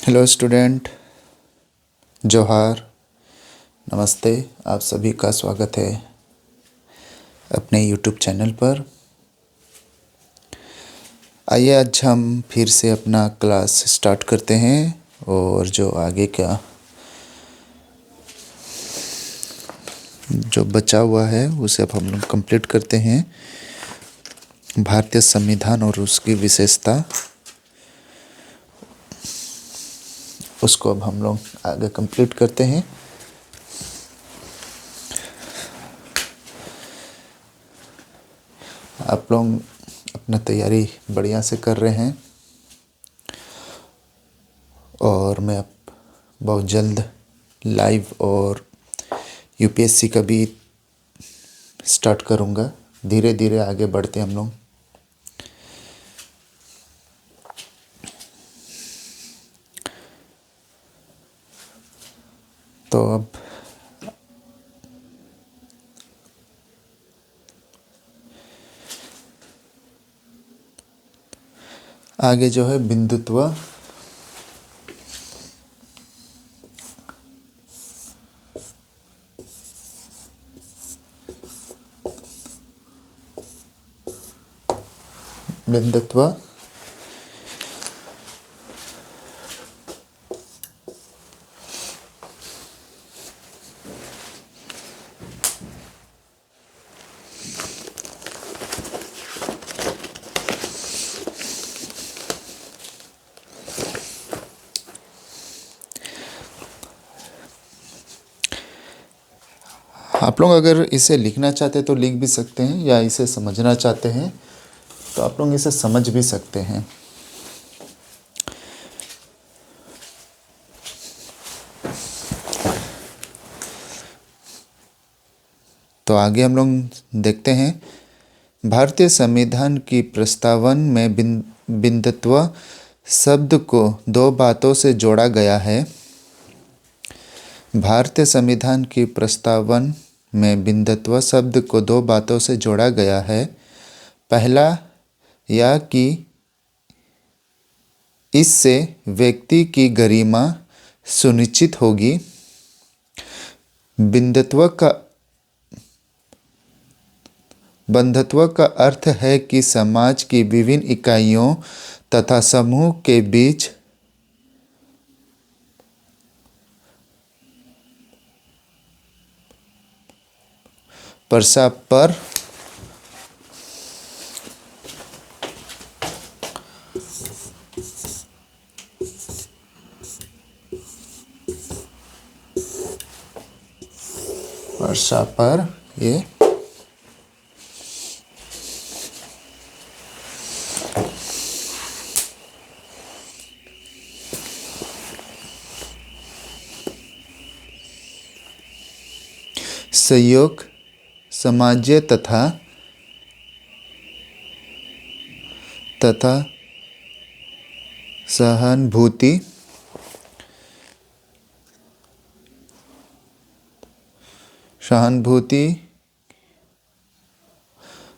Hello student, जोहार, नमस्ते। आप सभी का स्वागत है अपने यूट्यूब चैनल पर। आइए आज हम फिर से अपना क्लास स्टार्ट करते हैं और जो आगे का जो बचा हुआ है उसे अब हम लोग कंप्लीट करते हैं। भारतीय संविधान और उसकी विशेषता, उसको अब हम लोग आगे कंप्लीट करते हैं। आप लोग अपना तैयारी बढ़िया से कर रहे हैं और मैं अब बहुत जल्द लाइव और यूपीएससी का भी स्टार्ट करूँगा। धीरे धीरे आगे बढ़ते हम लोग। तो अब आगे जो है बिंदुत्व, बिंदुत्व आप लोग अगर इसे लिखना चाहते हैं तो लिख भी सकते हैं, या इसे समझना चाहते हैं तो आप लोग इसे समझ भी सकते हैं। तो आगे हम लोग देखते हैं। भारतीय संविधान की प्रस्तावन में बिंदुत्व शब्द को दो बातों से जोड़ा गया है। भारतीय संविधान की प्रस्तावन में बिंदुत्व शब्द को दो बातों से जोड़ा गया है। पहला यह कि इससे व्यक्ति की गरिमा सुनिश्चित होगी। बंधुत्व का अर्थ है कि समाज की विभिन्न इकाइयों तथा समूह के बीच परस्पर ये सहयोग, सामाज्य तथा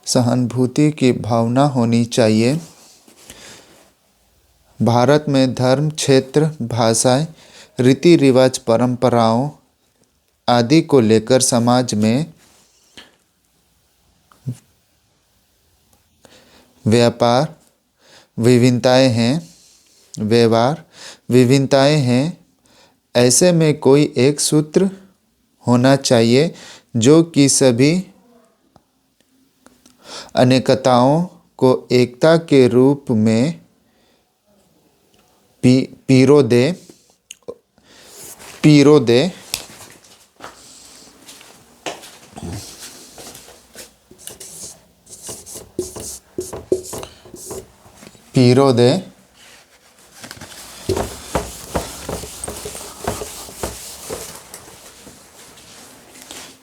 सहानुभूति की भावना होनी चाहिए। भारत में धर्म, क्षेत्र, भाषाएं, रीति रिवाज, परंपराओं आदि को लेकर समाज में व्यवहार विभिन्नताएं हैं। ऐसे में कोई एक सूत्र होना चाहिए जो कि सभी अनेकताओं को एकता के रूप में पिरो दे।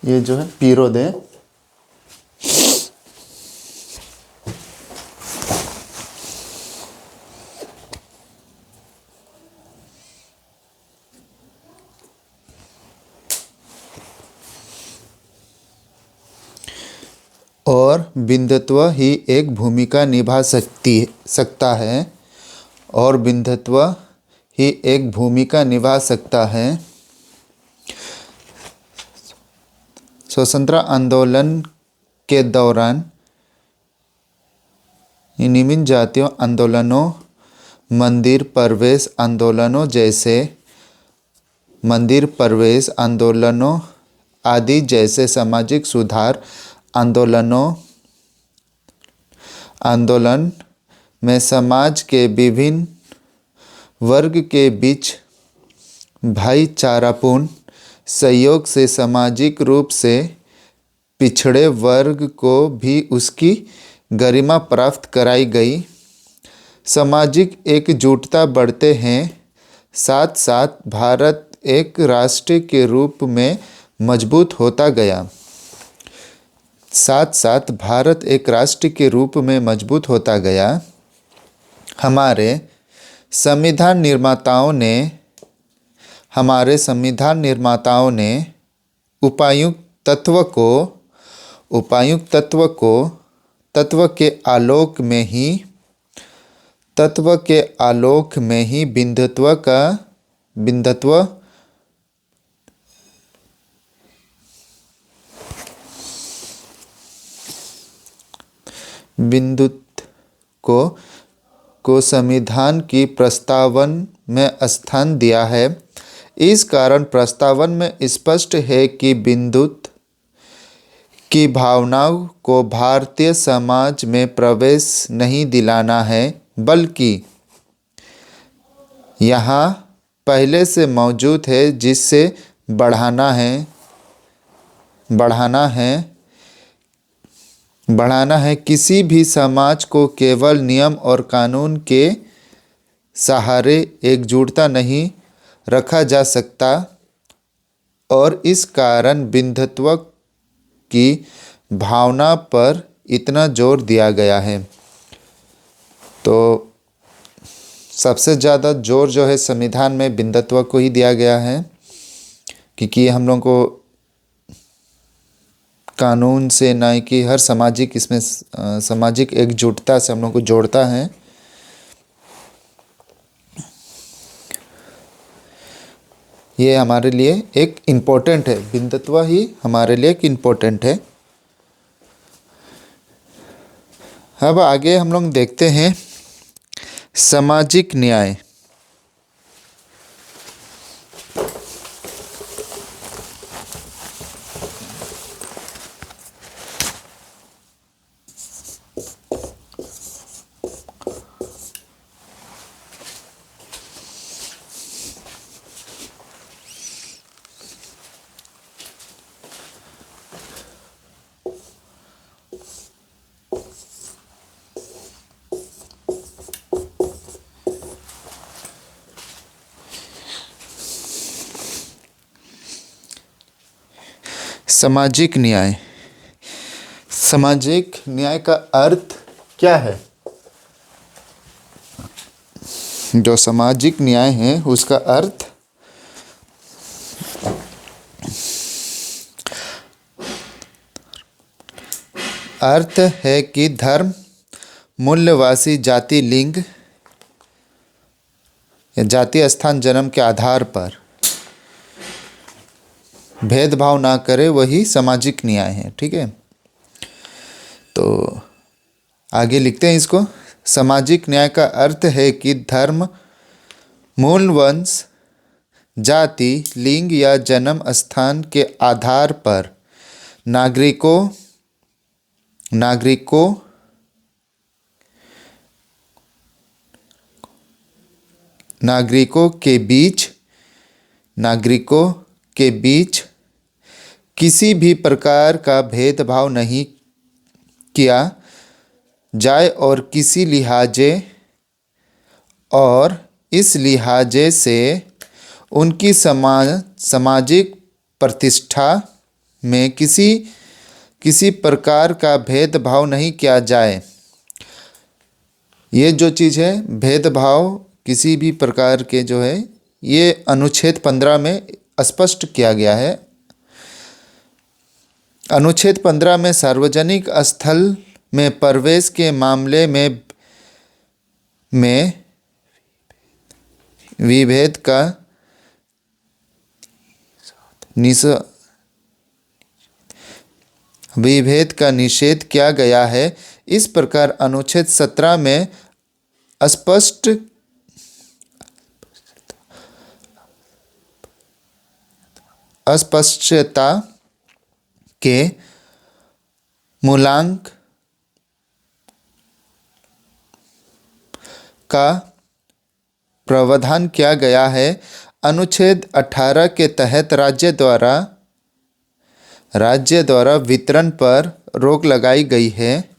ये जो है पिरो दे। और बिंदुत्व ही एक भूमिका निभा सकता है, और बिंदुत्व ही एक भूमिका निभा सकता है। स्वतंत्रता आंदोलन के दौरान निम्न जातीय आंदोलनों, मंदिर प्रवेश आंदोलनों आदि जैसे सामाजिक सुधार आंदोलन में समाज के विभिन्न वर्ग के बीच भाईचारापूर्ण सहयोग से सामाजिक रूप से पिछड़े वर्ग को भी उसकी गरिमा प्राप्त कराई गई। सामाजिक एकजुटता बढ़ते हैं, साथ साथ भारत एक राष्ट्र के रूप में मजबूत होता गया। हमारे संविधान निर्माताओं ने उपर्युक्त तत्व के आलोक में ही बिंदुत्व को संविधान की प्रस्तावन में स्थान दिया है। इस कारण प्रस्तावन में स्पष्ट है कि बिंदुत्व की भावनाओं को भारतीय समाज में प्रवेश नहीं दिलाना है, बल्कि यहाँ पहले से मौजूद है जिससे बढ़ाना है। किसी भी समाज को केवल नियम और कानून के सहारे एकजुटता नहीं रखा जा सकता और इस कारण बिंदुत्व की भावना पर इतना जोर दिया गया है। तो सबसे ज़्यादा जोर जो है संविधान में बिंदुत्व को ही दिया गया है, क्योंकि हम लोगों को कानून से ना कि हर सामाजिक एकजुटता से हम लोग को जोड़ता है। ये हमारे लिए एक इम्पोर्टेंट है, बिंदुत्व ही हमारे लिए एक इम्पोर्टेंट है। अब आगे हम लोग देखते हैं सामाजिक न्याय। सामाजिक न्याय का अर्थ क्या है? जो सामाजिक न्याय है उसका अर्थ है कि धर्म, मूल्यवासी, जाति, लिंग या जातीय स्थान, जन्म के आधार पर भेदभाव ना करे, वही सामाजिक न्याय है। ठीक है, तो आगे लिखते हैं इसको। सामाजिक न्याय का अर्थ है कि धर्म, मूल, वंश, जाति, लिंग या जन्म स्थान के आधार पर नागरिकों के बीच किसी भी प्रकार का भेदभाव नहीं किया जाए और इस लिहाजे से उनकी सामाजिक प्रतिष्ठा में किसी प्रकार का भेदभाव नहीं किया जाए। ये जो चीज़ है, भेदभाव किसी भी प्रकार के जो है, ये अनुच्छेद 15 में स्पष्ट किया गया है। अनुच्छेद 15 में सार्वजनिक स्थल में प्रवेश के मामले में विभेद का विभेद का निषेध किया गया है। इस प्रकार अनुच्छेद 17 में अस्पष्टता के मूलांक का प्रावधान किया गया है। अनुच्छेद 18 के तहत राज्य द्वारा वितरण पर रोक लगाई गई है।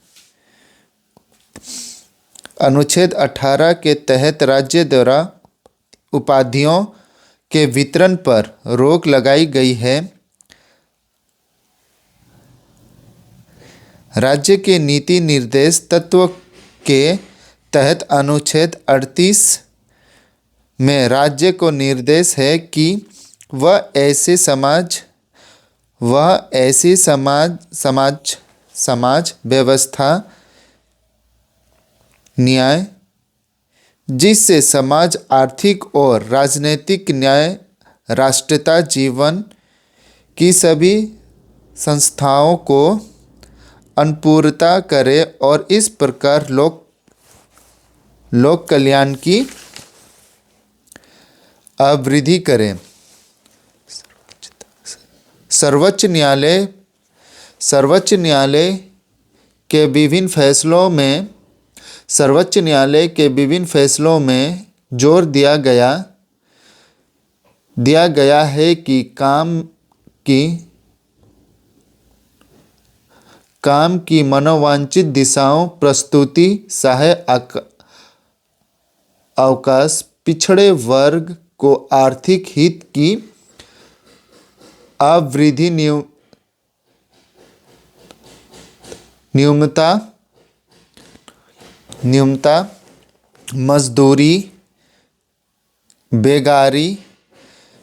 अनुच्छेद 18 के तहत राज्य द्वारा उपाधियों के वितरण पर रोक लगाई गई है। राज्य के नीति निर्देश तत्व के तहत अनुच्छेद 38 में राज्य को निर्देश है कि वह ऐसी समाज व्यवस्था न्याय जिससे समाज आर्थिक और राजनीतिक न्याय राष्ट्रीयता जीवन की सभी संस्थाओं को अनुपूरता करे और इस प्रकार लोक कल्याण की अवृद्धि करे। सर्वोच्च न्यायालय के विभिन्न फैसलों में जोर दिया गया है कि काम की मनोवांछित दिशाओं प्रस्तुति सहायक अवकाश पिछड़े वर्ग को आर्थिक हित की अवृद्धि न्यूनता मजदूरी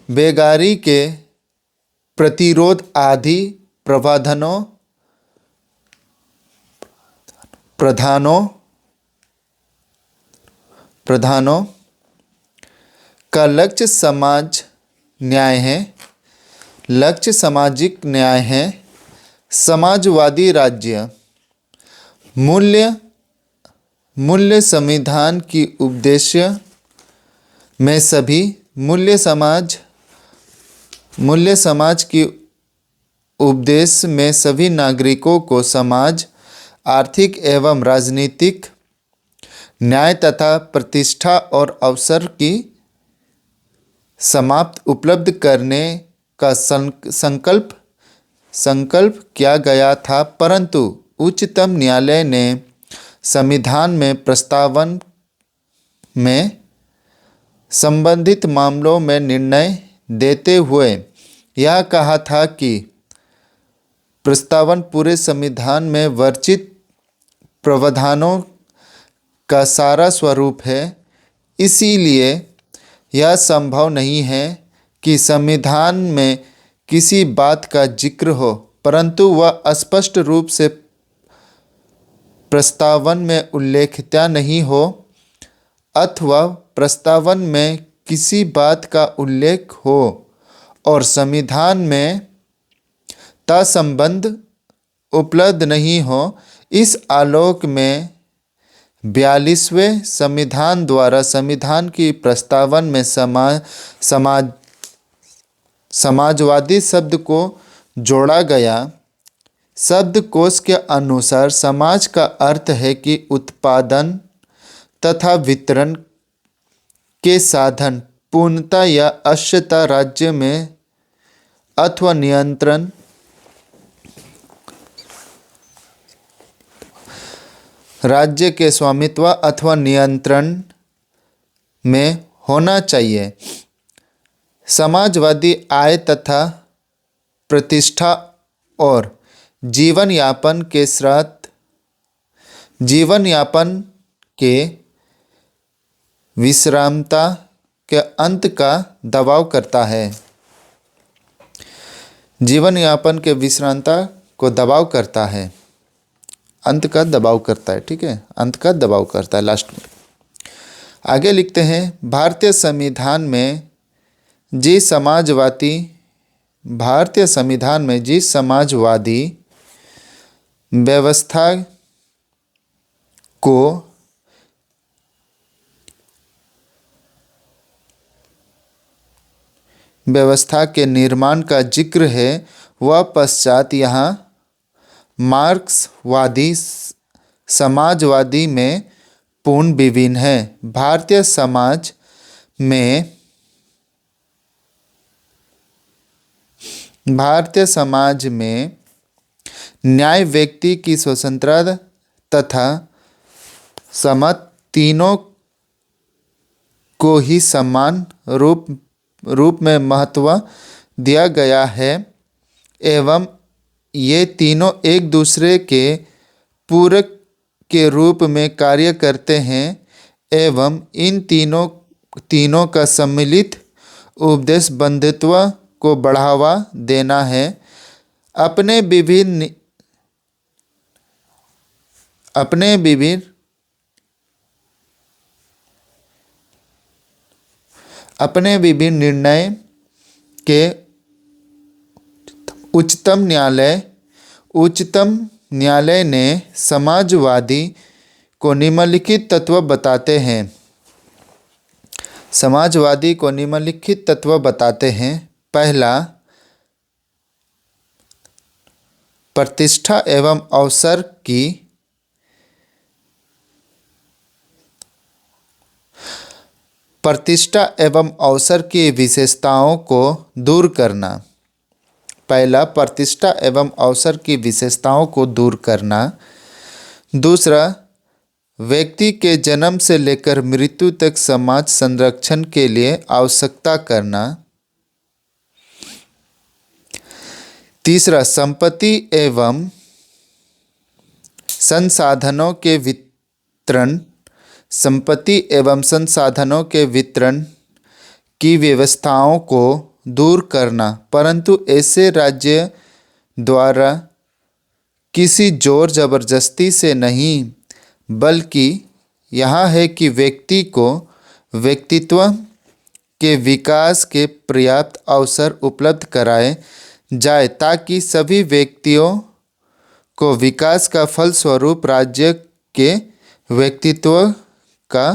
बेगारी के प्रतिरोध आदि प्रधानों का लक्ष्य सामाजिक न्याय है। समाजवादी राज्य मूल्य संविधान की उद्देश्य में सभी मूल्य समाज की उपदेश में सभी नागरिकों को समाज आर्थिक एवं राजनीतिक न्याय तथा प्रतिष्ठा और अवसर की समाप्त उपलब्ध करने का संकल्प किया गया था, परंतु उच्चतम न्यायालय ने संविधान में प्रस्तावन में संबंधित मामलों में निर्णय देते हुए यह कहा था कि प्रस्तावन पूरे संविधान में वर्णित प्रावधानों का सारा स्वरूप है। इसीलिए यह संभव नहीं है कि संविधान में किसी बात का जिक्र हो परंतु वह स्पष्ट रूप से प्रस्तावन में उल्लेखित नहीं हो, अथवा प्रस्तावन में किसी बात का उल्लेख हो और संविधान में तत्संबंध उपलब्ध नहीं हो। इस आलोक में 42वें संविधान द्वारा संविधान की प्रस्तावन में समाजवादी शब्द को जोड़ा गया। शब्दकोश के अनुसार समाज का अर्थ है कि उत्पादन तथा वितरण के साधन पूर्णता या अंशतः राज्य में अथवा नियंत्रण राज्य के स्वामित्व अथवा नियंत्रण में होना चाहिए। समाजवादी आय तथा प्रतिष्ठा और जीवन यापन के विश्रामता के अंत का दबाव करता है। जीवन यापन के विश्रामता को दबाव करता है, अंत का दबाव करता है। ठीक है, अंत का दबाव करता है लास्ट में। आगे लिखते हैं, भारतीय संविधान में जिस समाजवादी व्यवस्था को व्यवस्था के निर्माण का जिक्र है वह पश्चात यहाँ मार्क्सवादी समाजवादी में पूर्ण विभिन्न है। भारतीय समाज में न्याय, व्यक्ति की स्वतंत्रता तथा समता तीनों को ही समान रूप में महत्व दिया गया है एवं ये तीनों एक दूसरे के पूरक के रूप में कार्य करते हैं एवं इन तीनों का सम्मिलित उद्देश्य बंधुत्व को बढ़ावा देना है। अपने विभिन्न निर्णय के उच्चतम न्यायालय ने समाजवादी को निम्नलिखित तत्व बताते हैं। पहला, प्रतिष्ठा एवं अवसर की विशेषताओं को दूर करना। दूसरा, व्यक्ति के जन्म से लेकर मृत्यु तक समाज संरक्षण के लिए आवश्यकता करना। तीसरा, संपत्ति एवं संसाधनों के वितरण की व्यवस्थाओं को दूर करना, परंतु ऐसे राज्य द्वारा किसी जोर जबरदस्ती से नहीं, बल्कि यह है कि व्यक्ति को व्यक्तित्व के विकास के पर्याप्त अवसर उपलब्ध कराए जाए ताकि सभी व्यक्तियों को विकास का फलस्वरूप राज्य के व्यक्तित्व का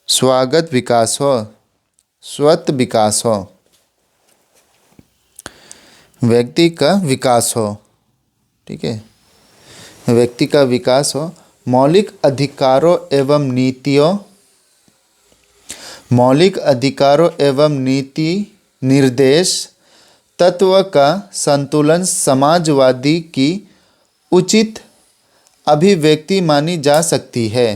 स्वत विकास हो, व्यक्ति का विकास हो। ठीक है, व्यक्ति का विकास हो। मौलिक अधिकारों एवं नीति निर्देश तत्व का संतुलन समाजवादी की उचित अभिव्यक्ति मानी जा सकती है।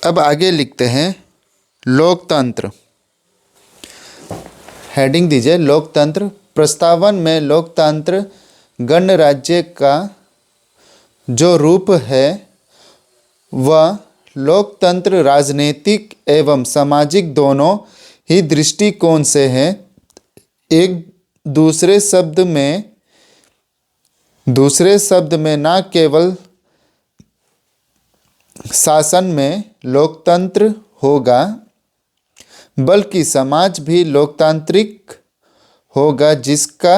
अब आगे लिखते हैं लोकतंत्र। हेडिंग दीजिए लोकतंत्र। प्रस्तावन में लोकतंत्र गणराज्य का जो रूप है वह लोकतंत्र राजनीतिक एवं सामाजिक दोनों ही दृष्टिकोण से है। एक दूसरे शब्द में न केवल शासन में लोकतंत्र होगा बल्कि समाज भी लोकतांत्रिक होगा जिसका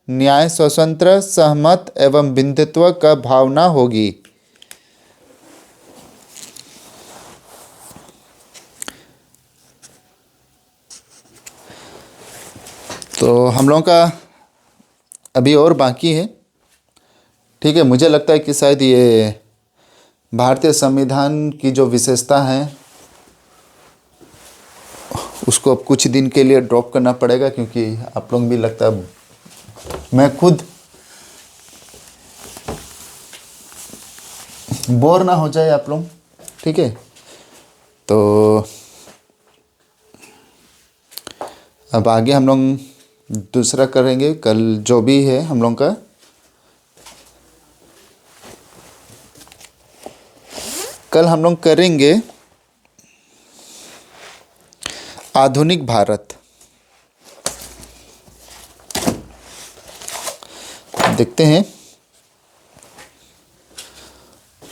न्याय, स्वतंत्र, सहमत एवं बंधुत्व का भावना होगी। तो हम लोगों का अभी और बाकी है। ठीक है, मुझे लगता है कि शायद ये भारतीय संविधान की जो विशेषता है उसको अब कुछ दिन के लिए ड्रॉप करना पड़ेगा, क्योंकि आप लोग भी लगता है मैं खुद बोर ना हो जाए आप लोग। ठीक है, तो अब आगे हम लोग दूसरा करेंगे। कल जो भी है हम लोग का, कल हम लोग करेंगे आधुनिक भारत। देखते हैं,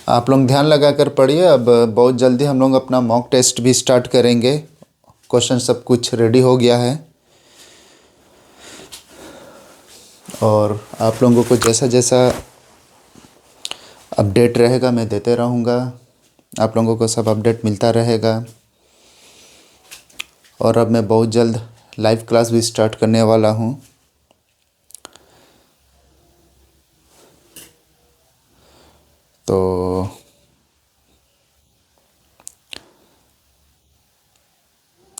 आप लोग ध्यान लगाकर पढ़िए। अब बहुत जल्दी हम लोग अपना मॉक टेस्ट भी स्टार्ट करेंगे। क्वेश्चन सब कुछ रेडी हो गया है और आप लोगों को जैसा जैसा अपडेट रहेगा मैं देते रहूँगा। आप लोगों को सब अपडेट मिलता रहेगा। और अब मैं बहुत जल्द लाइव क्लास भी स्टार्ट करने वाला हूँ। तो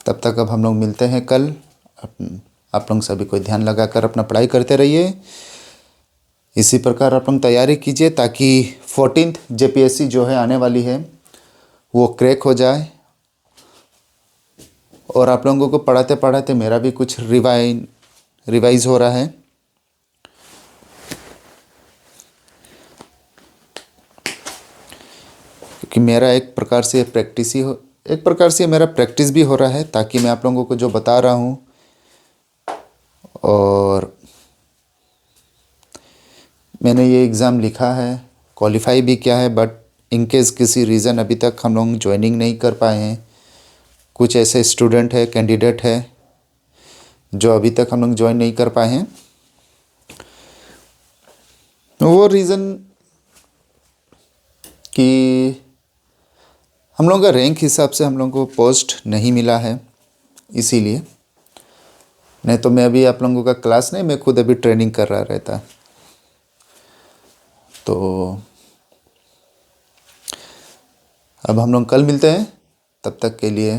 तब तक अब हम लोग मिलते हैं कल। आप लोग सभी को ध्यान लगाकर अपना पढ़ाई करते रहिए। इसी प्रकार आप लोग तैयारी कीजिए ताकि 14th जेपीएससी जो है आने वाली है वो क्रैक हो जाए। और आप लोगों को पढ़ाते पढ़ाते मेरा भी कुछ रिवाइज हो रहा है। क्योंकि मेरा एक प्रकार से मेरा प्रैक्टिस भी हो रहा है, ताकि मैं आप लोगों को जो बता रहा हूँ और मैंने ये एग्ज़ाम लिखा है, क्वालिफाई भी किया है, बट इन केस किसी रीज़न अभी तक हम लोग ज्वाइनिंग नहीं कर पाए हैं। कुछ ऐसे स्टूडेंट है, कैंडिडेट है जो अभी तक हम लोग ज्वाइन नहीं कर पाए हैं। वो रीज़न कि हम लोगों का रैंक हिसाब से हम लोगों को पोस्ट नहीं मिला है, इसीलिए। नहीं तो मैं अभी आप लोगों का क्लास नहीं, मैं खुद अभी ट्रेनिंग कर रहा रहता। तो अब हम लोग कल मिलते हैं। तब तक के लिए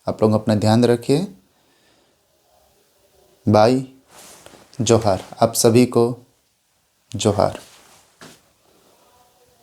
आप लोग अपना ध्यान रखिए। बाय। जोहार। आप सभी को जोहार।